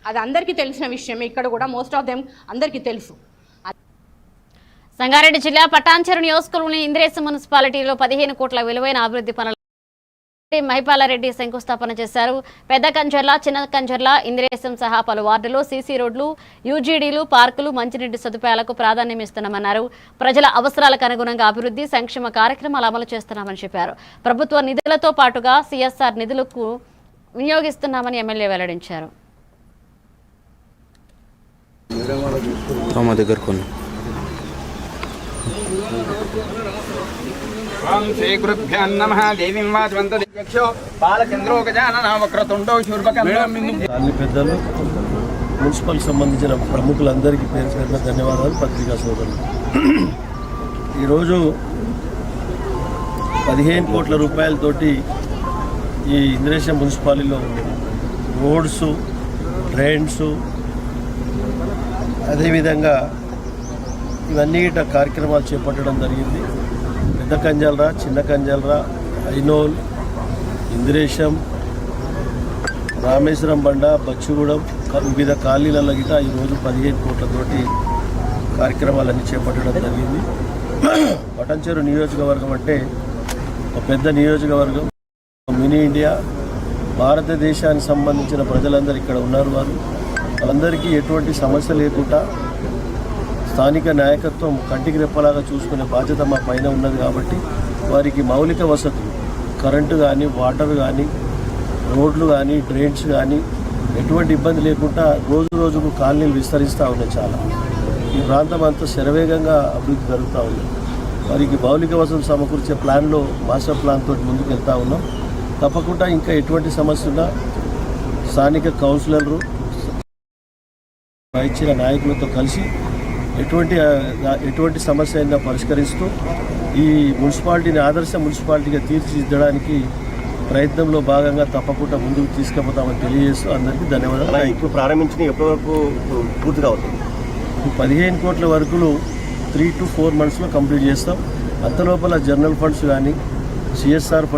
అది అందరికీ తెలిసిన విషయం. ఇక్కడ కూడా మోస్ట్ ఆఫ్ దెమ్ అందరికీ తెలుసు. సంగారెడ్డి జిల్లా పటాన్చెరు నియోజకవర్గంలోని ఇంద్రేశం మున్సిపాలిటీలో 15 కోట్ల విలువైన అభివృద్ధి పనులు మహిపాలరెడ్డి శంకుస్థాపన చేశారు. పెద్ద కంజర్ల, చిన్న కంజర్ల, ఇంద్రేశం సహా పలు వార్డుల్లో సీసీ రోడ్లు, యూజీడీలు, పార్కులు, మంచినీటి సదుపాయాలకు ప్రాధాన్యం ఇస్తున్నామన్నారు. ప్రజల అవసరాలకు అనుగుణంగా అభివృద్ధి సంక్షేమ కార్యక్రమాలు అమలు చేస్తున్నామని చెప్పారు. ప్రభుత్వ నిధులతో పాటుగా సిఎస్ఆర్ నిధులకు వినియోగిస్తున్నామని ఎమ్మెల్యే వెల్లడించారు. శ్రీ గురుభ్యో నమః. దేవీం వాచవంతక్షో బాలచంద్రో గజానన వక్రతుండో శూర్పకర్ణ. పెద్దలు, మున్సిపల్ సంబంధించిన ప్రముఖులందరికీ పేరు పేరున ధన్యవాదాలు. పత్రికా సోదరులు, ఈరోజు 15 కోట్ల రూపాయలతోటి ఈ ఇంద్రేశం మున్సిపాలిటీలో రోడ్స్, డ్రైన్స్, అదేవిధంగా ఇవన్నీ కార్యక్రమాలు చేపట్టడం జరిగింది. పెద్ద కంజల్రా, చిన్న కంజల్రా, ఐనోల్, ఇంద్రేశం, రామేశ్వరం బండ, బచ్చిగూడెం, వివిధ కాలనీలలో గిట ఈరోజు 15 కోట్లతోటి కార్యక్రమాలన్నీ చేపట్టడం జరిగింది. పటాన్చెరు నియోజకవర్గం అంటే ఒక పెద్ద నియోజకవర్గం, మినీ ఇండియా. భారతదేశానికి సంబంధించిన ప్రజలందరూ ఇక్కడ ఉన్నారు. వాళ్ళందరికీ ఎటువంటి సమస్య లేకుండా స్థానిక నాయకత్వం కంటికి రెప్పలాగా చూసుకునే బాధ్యత మా పైన ఉన్నది. కాబట్టి వారికి మౌలిక వసతులు, కరెంటు కానీ, వాటర్ కానీ, రోడ్లు కానీ, డ్రైన్స్ కానీ ఎటువంటి ఇబ్బంది లేకుండా రోజు రోజుకు కాలనీలు విస్తరిస్తూ ఉన్నాయి. చాలా ఈ ప్రాంతం అంతా శరవేగంగా అభివృద్ధి జరుగుతూ ఉంది. వారికి మౌలిక వసతులు సమకూర్చే ప్లాన్లో మాస్టర్ ప్లాన్ తోటి ముందుకు వెళ్తూ ఉన్నాం. తప్పకుండా ఇంకా ఎటువంటి సమస్య ఉన్నా స్థానిక కౌన్సిలర్లు, ఇచ్చిన నాయకులతో కలిసి ఎటువంటి సమస్య అయినా పరిష్కరిస్తూ ఈ మున్సిపాలిటీని ఆదర్శ మున్సిపాలిటీగా తీర్చిదిద్దడానికి ప్రయత్నంలో భాగంగా తప్పకుండా ముందుకు తీసుకుపోతామని తెలియజేస్తూ అందరికీ ధన్యవాదాలు. ఇప్పుడు ప్రారంభించిన ఎప్పటి వరకు పూర్తిగా అవుతుంది? 15 కోట్ల వరకు 3 to 4 monthsలో కంప్లీట్ చేస్తాం. అంతలోపల జనరల్ ఫండ్స్ కానీ, సిఎస్ఆర్ ఫండ్స్